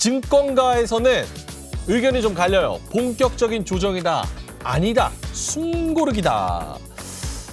증권가에서는 의견이 좀 갈려요. 본격적인 조정이다. 아니다. 숨고르기다.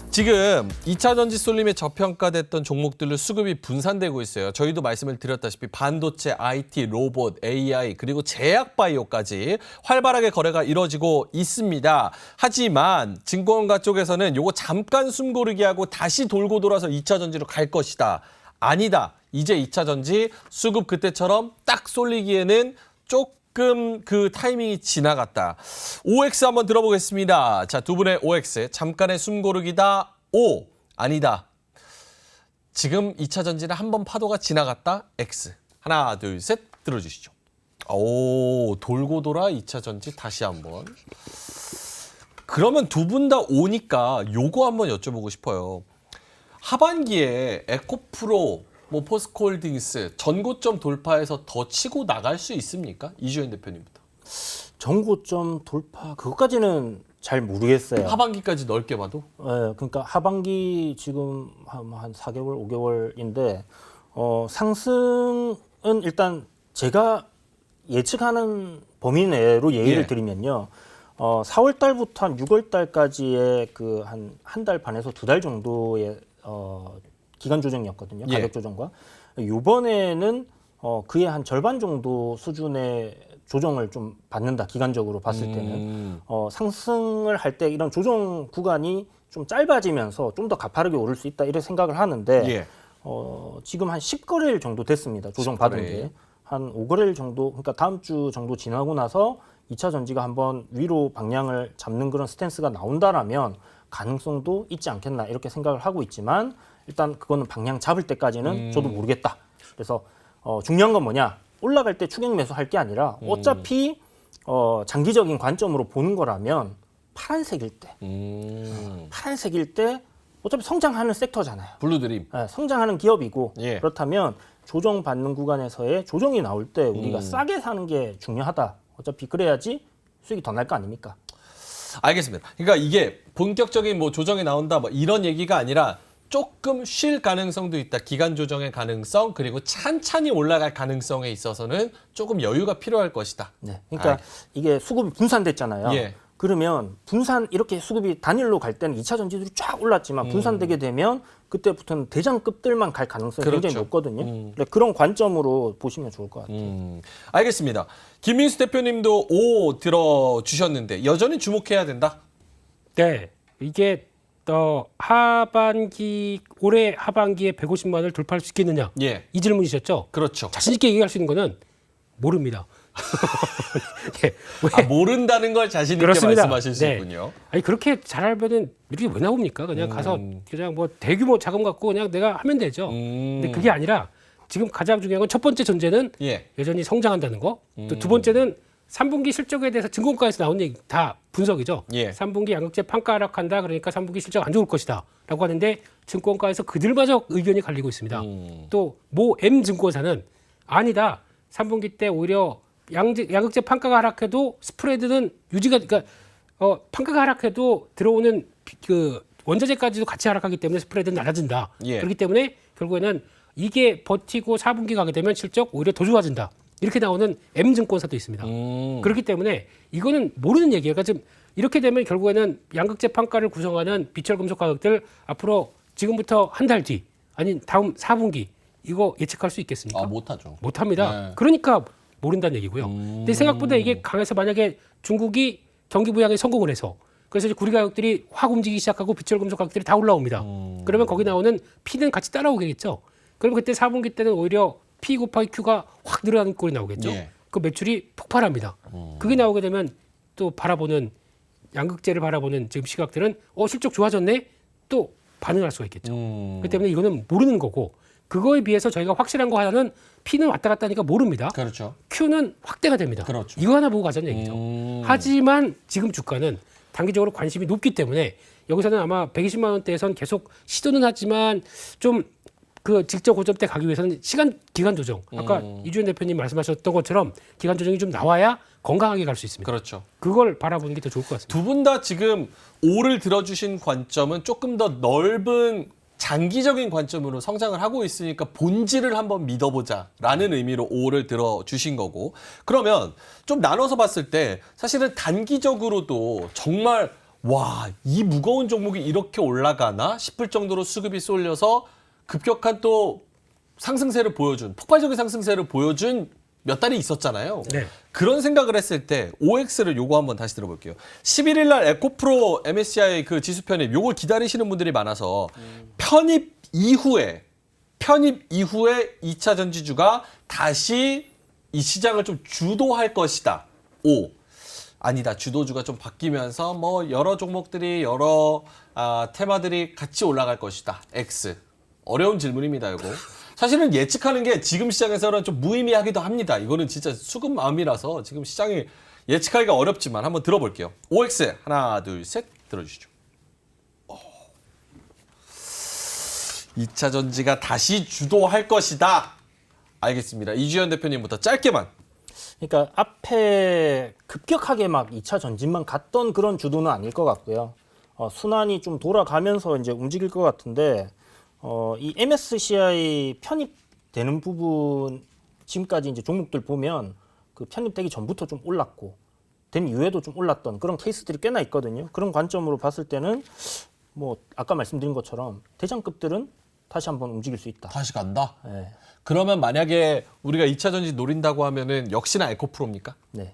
지금 2차 전지 쏠림에 저평가됐던 종목들로 수급이 분산되고 있어요. 저희도 말씀을 드렸다시피 반도체, IT, 로봇, AI 그리고 제약바이오까지 활발하게 거래가 이뤄지고 있습니다. 하지만 증권가 쪽에서는 요거 잠깐 숨고르기 하고 다시 돌고 돌아서 2차 전지로 갈 것이다. 아니다. 이제 2차 전지 수급 그때처럼 딱 쏠리기에는 조금 그 타이밍이 지나갔다. OX 한번 들어보겠습니다. 자, 두 분의 OX. 잠깐의 숨고르기다. O. 아니다. 지금 2차 전지는 한번 파도가 지나갔다. X. 하나, 둘, 셋. 들어주시죠. 오, 돌고 돌아 2차 전지 다시 한번. 그러면 두 분 다 오니까 요거 한번 여쭤보고 싶어요. 하반기에 에코프로, 포스코홀딩스 전고점 돌파해서 더 치고 나갈 수 있습니까? 이주연 대표님부터. 전고점 돌파 그것까지는 잘 모르겠어요. 하반기까지 넓게 봐도? 네, 그러니까 하반기 지금 한 4개월, 5개월인데 상승은 일단 제가 예측하는 범위 내로 예의를 드리면요. 4월 달부터 한 6월 달까지의 그 한 달 반에서 2달 정도의 기간 조정이었거든요. 가격 조정과. 이번에는 그의 한 절반 정도 수준의 조정을 좀 받는다. 기간적으로 봤을 때는. 상승을 할 때 이런 조정 구간이 좀 짧아지면서 좀 더 가파르게 오를 수 있다. 이렇게 생각을 하는데 지금 한 10거래일 정도 됐습니다. 조정 받은 게. 한 5거래일 정도, 그러니까 다음 주 정도 지나고 나서 2차 전지가 한번 위로 방향을 잡는 그런 스탠스가 나온다라면 가능성도 있지 않겠나 이렇게 생각을 하고 있지만 일단 그거는 방향 잡을 때까지는 저도 모르겠다. 그래서 중요한 건 뭐냐? 올라갈 때 추격 매수할 게 아니라 어차피 장기적인 관점으로 보는 거라면 파란색일 때 어차피 성장하는 섹터잖아요. 블루드림. 네, 성장하는 기업이고 그렇다면 조정받는 구간에서의 조정이 나올 때 우리가 싸게 사는 게 중요하다. 어차피 그래야지 수익이 더 날 거 아닙니까? 알겠습니다. 그러니까 이게 본격적인 조정이 나온다 이런 얘기가 아니라 조금 쉴 가능성도 있다. 기간 조정의 가능성 그리고 찬찬히 올라갈 가능성에 있어서는 조금 여유가 필요할 것이다. 네. 그러니까 이게 수급이 분산됐잖아요. 그러면 이렇게 수급이 단일로 갈 때는 2차 전지들이 쫙 올랐지만 분산되게 되면 그때부터는 대장급들만 갈 가능성이 굉장히 높거든요. 그런 관점으로 보시면 좋을 것 같아요. 알겠습니다. 김민수 대표님도 오 들어주셨는데 여전히 주목해야 된다? 네. 이게 올해 하반기에 150만 원을 돌파할 수 있겠느냐? 이 질문이셨죠? 그렇죠. 자신 있게 얘기할 수 있는 거는 모릅니다. 모른다는 걸 자신 있게 그렇습니다. 말씀하실 수 있군요. 아니 그렇게 잘 알면은 이렇게 왜 나옵니까? 그냥 가서 그냥 대규모 자금 갖고 그냥 내가 하면 되죠. 근데 그게 아니라 지금 가장 중요한 건 첫 번째 전제는 여전히 성장한다는 거. 또 두 번째는 3분기 실적에 대해서 증권가에서 나온 얘기 다 분석이죠. 3분기 양극재 판가 하락한다. 그러니까 3분기 실적 안 좋을 것이다. 라고 하는데 증권가에서 그들마저 의견이 갈리고 있습니다. 또 모 M증권사는 아니다. 3분기 때 오히려 양극재 판가가 하락해도 스프레드는 그러니까 판가가 하락해도 들어오는 그 원자재까지도 같이 하락하기 때문에 스프레드는 낮아진다. 그렇기 때문에 결국에는 이게 버티고 4분기 가게 되면 실적 오히려 더 좋아진다. 이렇게 나오는 M증권사도 있습니다. 그렇기 때문에 이거는 모르는 얘기예요. 그러니까 지금 이렇게 되면 결국에는 양극재 판가를 구성하는 비철금속 가격들 앞으로 지금부터 한 달 뒤 아니 다음 4분기 이거 예측할 수 있겠습니까? 못하죠. 못합니다. 그러니까 모른다는 얘기고요. 근데 생각보다 이게 강해서 만약에 중국이 경기 부양에 성공을 해서 그래서 이제 구리 가격들이 확 움직이기 시작하고 비철금속 가격들이 다 올라옵니다. 그러면 거기 나오는 P는 같이 따라오겠죠. 그럼 그때 4분기 때는 오히려 P 곱하기 Q가 확 늘어나는 꼴이 나오겠죠. 그 매출이 폭발합니다. 그게 나오게 되면 또 양극재를 바라보는 지금 시각들은 실적 좋아졌네? 또 반응할 수가 있겠죠. 그렇기 때문에 이거는 모르는 거고 그거에 비해서 저희가 확실한 거 하나는 P는 왔다 갔다 하니까 모릅니다. 그렇죠. Q는 확대가 됩니다. 그렇죠. 이거 하나 보고 가자는 얘기죠. 하지만 지금 주가는 단기적으로 관심이 높기 때문에 여기서는 아마 120만 원대에선 계속 시도는 하지만 좀 그 직접 고점대 가기 위해서는 기간 조정. 아까 이주연 대표님 말씀하셨던 것처럼 기간 조정이 좀 나와야 건강하게 갈 수 있습니다. 그렇죠. 그걸 바라보는 게 더 좋을 것 같습니다. 두 분 다 지금 O를 들어주신 관점은 조금 더 넓은 장기적인 관점으로 성장을 하고 있으니까 본질을 한번 믿어보자라는 의미로 5를 들어주신 거고, 그러면 좀 나눠서 봤을 때 사실은 단기적으로도 정말 와, 이 무거운 종목이 이렇게 올라가나 싶을 정도로 수급이 쏠려서 급격한 또 상승세를 보여준, 폭발적인 상승세를 보여준 몇 달이 있었잖아요. 네. 그런 생각을 했을 때 OX를 요거 한번 다시 들어볼게요. 11일 날 에코프로 MSCI 그 지수 편입 요걸 기다리시는 분들이 많아서 편입 이후에 2차 전지주가 다시 이 시장을 좀 주도할 것이다. O. 아니다. 주도주가 좀 바뀌면서 뭐 여러 종목들이 여러 테마들이 같이 올라갈 것이다. X. 어려운 질문입니다, 이거. 사실은 예측하는 게 지금 시장에서는 좀 무의미하기도 합니다. 이거는 진짜 수급 마음이라서 지금 시장이 예측하기가 어렵지만 한번 들어볼게요. OX 하나, 둘, 셋 들어주시죠. 2차 전지가 다시 주도할 것이다. 알겠습니다. 이주연 대표님부터 짧게만. 그러니까 앞에 급격하게 막 2차 전진만 갔던 그런 주도는 아닐 것 같고요. 순환이 좀 돌아가면서 이제 움직일 것 같은데, 이 MSCI 편입되는 부분 지금까지 이제 종목들 보면 그 편입되기 전부터 좀 올랐고 된 이후에도 좀 올랐던 그런 케이스들이 꽤나 있거든요. 그런 관점으로 봤을 때는 뭐 아까 말씀드린 것처럼 대장급들은 다시 한번 움직일 수 있다. 다시 간다? 네. 그러면 만약에 우리가 2차 전지 노린다고 하면은 역시나 에코프로입니까? 네.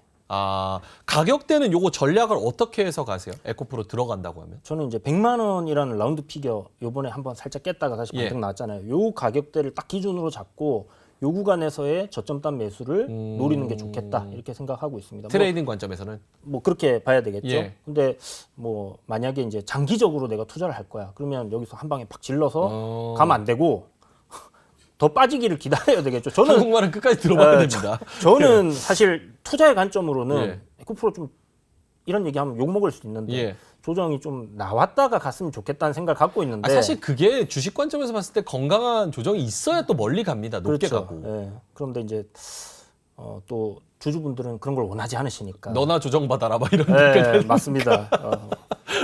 가격대는 요거 전략을 어떻게 해서 가세요? 에코프로 들어간다고 하면? 저는 이제 100만 원이라는 라운드 피겨 요번에 한번 살짝 깼다가 다시 반등 나왔잖아요. 요 가격대를 딱 기준으로 잡고 요 구간에서의 저점단 매수를 노리는 게 좋겠다 이렇게 생각하고 있습니다. 트레이딩 관점에서는? 뭐 그렇게 봐야 되겠죠. 예. 근데 뭐 만약에 이제 장기적으로 내가 투자를 할 거야. 그러면 여기서 한 방에 팍 질러서 가면 안 되고 더 빠지기를 기다려야 되겠죠. 저는 한국말은 끝까지 들어봐야 됩니다. 저는 사실 투자의 관점으로는 예. 에코프로 좀 이런 얘기하면 욕 먹을 수도 있는데 예. 조정이 좀 나왔다가 갔으면 좋겠다는 생각을 갖고 있는데 사실 그게 주식 관점에서 봤을 때 건강한 조정이 있어야 또 멀리 갑니다. 높게 그렇죠. 가고. 예. 그런데 이제 또 주주분들은 그런 걸 원하지 않으시니까. 너나 조정받아라 막 이런 네, 댓글. 맞습니다.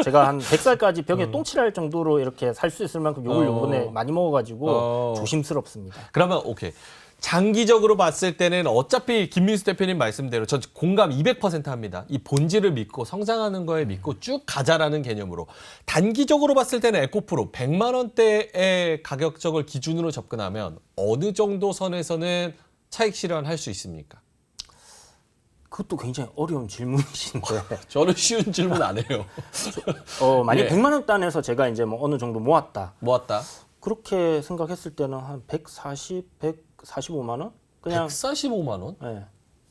제가 한 100살까지 벽에 똥칠할 정도로 이렇게 살 수 있을 만큼 욕을 요번에 많이 먹어가지고 조심스럽습니다. 그러면 오케이. 장기적으로 봤을 때는 어차피 김민수 대표님 말씀대로 전 공감 200% 합니다. 이 본질을 믿고 성장하는 거에 믿고 쭉 가자라는 개념으로. 단기적으로 봤을 때는 에코프로 100만 원대의 가격적을 기준으로 접근하면 어느 정도 선에서는 차익 실현할 수 있습니까? 그것도 굉장히 어려운 질문이신데. 저는 쉬운 질문 안 해요. 만약 예. 100만 원 단에서 제가 이제 뭐 어느 정도 모았다. 모았다. 그렇게 생각했을 때는 한 145만 원? 그냥 145만 원? 예.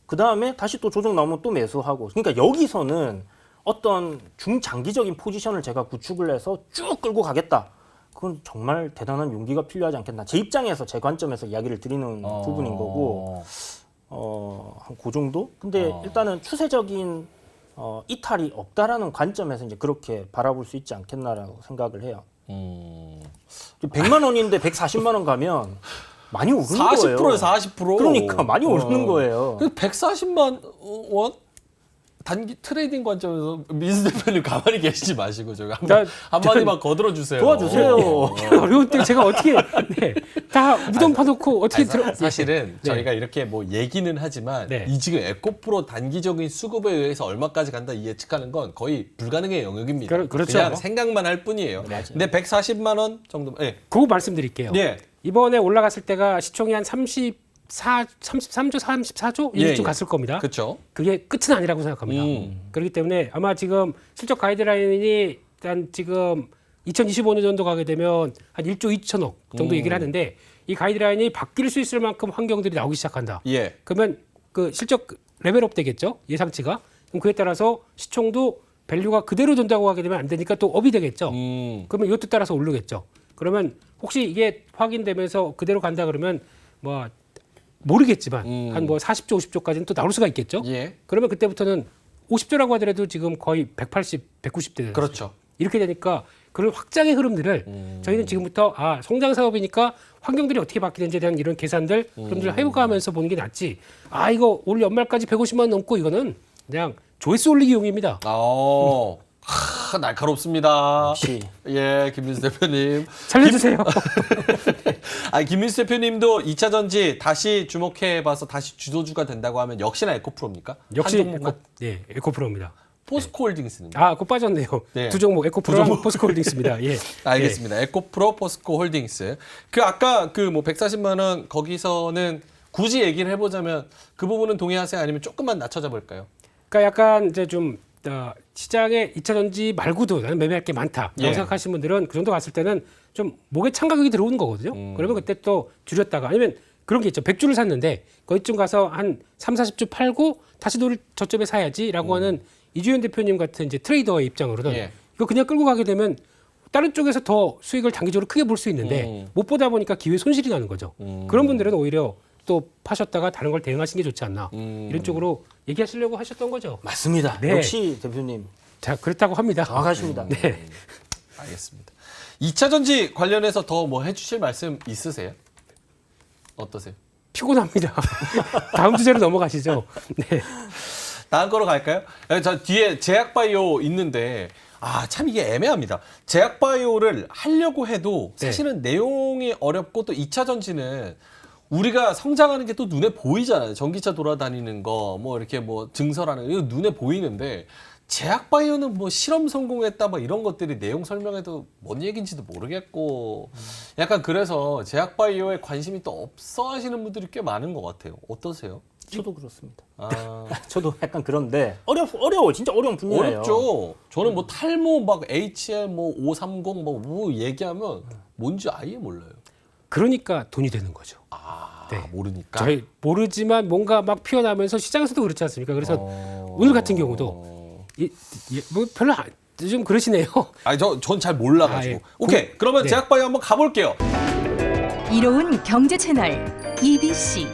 그 다음에 다시 또 조정 나오면 또 매수하고. 그러니까 여기서는 어떤 중장기적인 포지션을 제가 구축을 해서 쭉 끌고 가겠다. 그건 정말 대단한 용기가 필요하지 않겠나. 제 입장에서, 제 관점에서 이야기를 드리는 부분인 거고, 한 그 정도? 근데 일단은 추세적인 이탈이 없다라는 관점에서 이제 그렇게 바라볼 수 있지 않겠나라고 생각을 해요. 100만 원인데 140만 원 가면 많이 오르는 40%에 거예요. 40%. 그러니까 많이 오르는 거예요. 140만 원? 단기 트레이딩 관점에서 민수 대표님 가만히 계시지 마시고 저기 한마디만 거들어 주세요. 도와주세요. 어려운 때 제가 어떻게 다 무덤 파놓고 어떻게 들어? 사실은 네. 저희가 이렇게 뭐 얘기는 하지만 네. 이 지금 에코프로 단기적인 수급에 의해서 얼마까지 간다 이 예측하는 건 거의 불가능의 영역입니다. 그렇죠. 그냥 생각만 할 뿐이에요. 근데 140만 원 정도. 예. 그거 말씀드릴게요. 예. 이번에 올라갔을 때가 시총이 한 33조, 34조 이쯤 갔을 겁니다. 그렇죠. 그게 끝은 아니라고 생각합니다. 그렇기 때문에 아마 지금 실적 가이드라인이 일단 지금 2025년 정도 가게 되면 한 1조 2천억 정도 얘기를 하는데 이 가이드라인이 바뀔 수 있을 만큼 환경들이 나오기 시작한다. 예. 그러면 그 실적 레벨업 되겠죠? 예상치가. 그럼 그에 따라서 시총도 밸류가 그대로 돈다고 하게 되면 안 되니까 또 업이 되겠죠. 그러면 이것도 따라서 오르겠죠. 그러면 혹시 이게 확인되면서 그대로 간다 그러면 뭐 모르겠지만 한 뭐 40조, 50조까지는 또 나올 수가 있겠죠. 예. 그러면 그때부터는 50조라고 하더라도 지금 거의 180, 190대 되잖아요. 그렇죠. 이렇게 되니까 그런 확장의 흐름들을 저희는 지금부터 성장 사업이니까 환경들이 어떻게 바뀌는지에 대한 이런 계산들 흐름들을 해보가면서 보는 게 낫지. 이거 올 연말까지 150만 원 넘고 이거는 그냥 조회수 올리기용입니다. 날카롭습니다. 역시. 예, 김민수 대표님. 살려주세요. 아니, 김민수 대표님도 2차 전지 다시 주목해봐서 다시 주도주가 된다고 하면 역시나 에코프로입니까? 역시 한 종목만? 에코프로입니다. 포스코홀딩스는? 그거 빠졌네요. 네. 두 종목 에코프로랑 포스코홀딩스입니다. 예. 알겠습니다. 에코프로, 포스코홀딩스. 아까 그 뭐 140만 원 거기서는 굳이 얘기를 해보자면 그 부분은 동의하세요? 아니면 조금만 낮춰 잡을까요? 그러니까 약간 이제 좀 시장에 2차 전지 말고도 나는 매매할 게 많다. 라고 생각하시는 분들은 그 정도 갔을 때는 좀 목에 찬가격이 들어오는 거거든요. 그러면 그때 또 줄였다가 아니면 그런 게 있죠. 100주를 샀는데 거기쯤 가서 한 3, 40주 팔고 다시 저점에 사야지라고 하는 이주연 대표님 같은 이제 트레이더의 입장으로는 이거 그냥 끌고 가게 되면 다른 쪽에서 더 수익을 단기적으로 크게 볼 수 있는데 못 보다 보니까 기회 손실이 나는 거죠. 그런 분들은 오히려 또 파셨다가 다른 걸 대응하시는 게 좋지 않나 이런 쪽으로 얘기하시려고 하셨던 거죠. 맞습니다. 네. 역시 대표님 자 그렇다고 합니다. 정확하십니다. 네. 알겠습니다. 2차 전지 관련해서 더 뭐 해주실 말씀 있으세요? 어떠세요? 피곤합니다. 다음 주제로 넘어가시죠. 네. 다음 거로 갈까요? 저 뒤에 제약바이오 있는데 참 이게 애매합니다. 제약바이오를 하려고 해도 사실은 내용이 어렵고 또 2차 전지는 우리가 성장하는 게 또 눈에 보이잖아요. 전기차 돌아다니는 거, 뭐 이렇게 뭐 증설하는 거, 이거 눈에 보이는데 제약바이오는 뭐 실험 성공했다 뭐 이런 것들이 내용 설명해도 뭔 얘기인지도 모르겠고 약간 그래서 제약바이오에 관심이 또 없어 하시는 분들이 꽤 많은 것 같아요. 어떠세요? 저도 그렇습니다. 아, 저도 약간 그런데 어려워 진짜 어려운 분야예요. 어렵죠. 저는 뭐 탈모 막 HL 뭐 530 뭐 얘기하면 뭔지 아예 몰라요. 그러니까 돈이 되는 거죠. 네. 모르니까. 저희 모르지만 뭔가 막 피어나면서 시장에서도 그렇지 않습니까? 그래서 오늘 같은 경우도 뭐 별로 좀 그러시네요. 아니 전 잘 몰라가지고. 예. 오케이. 그러면 네. 제약바이오 한번 가볼게요. 이로운 경제 채널 EBC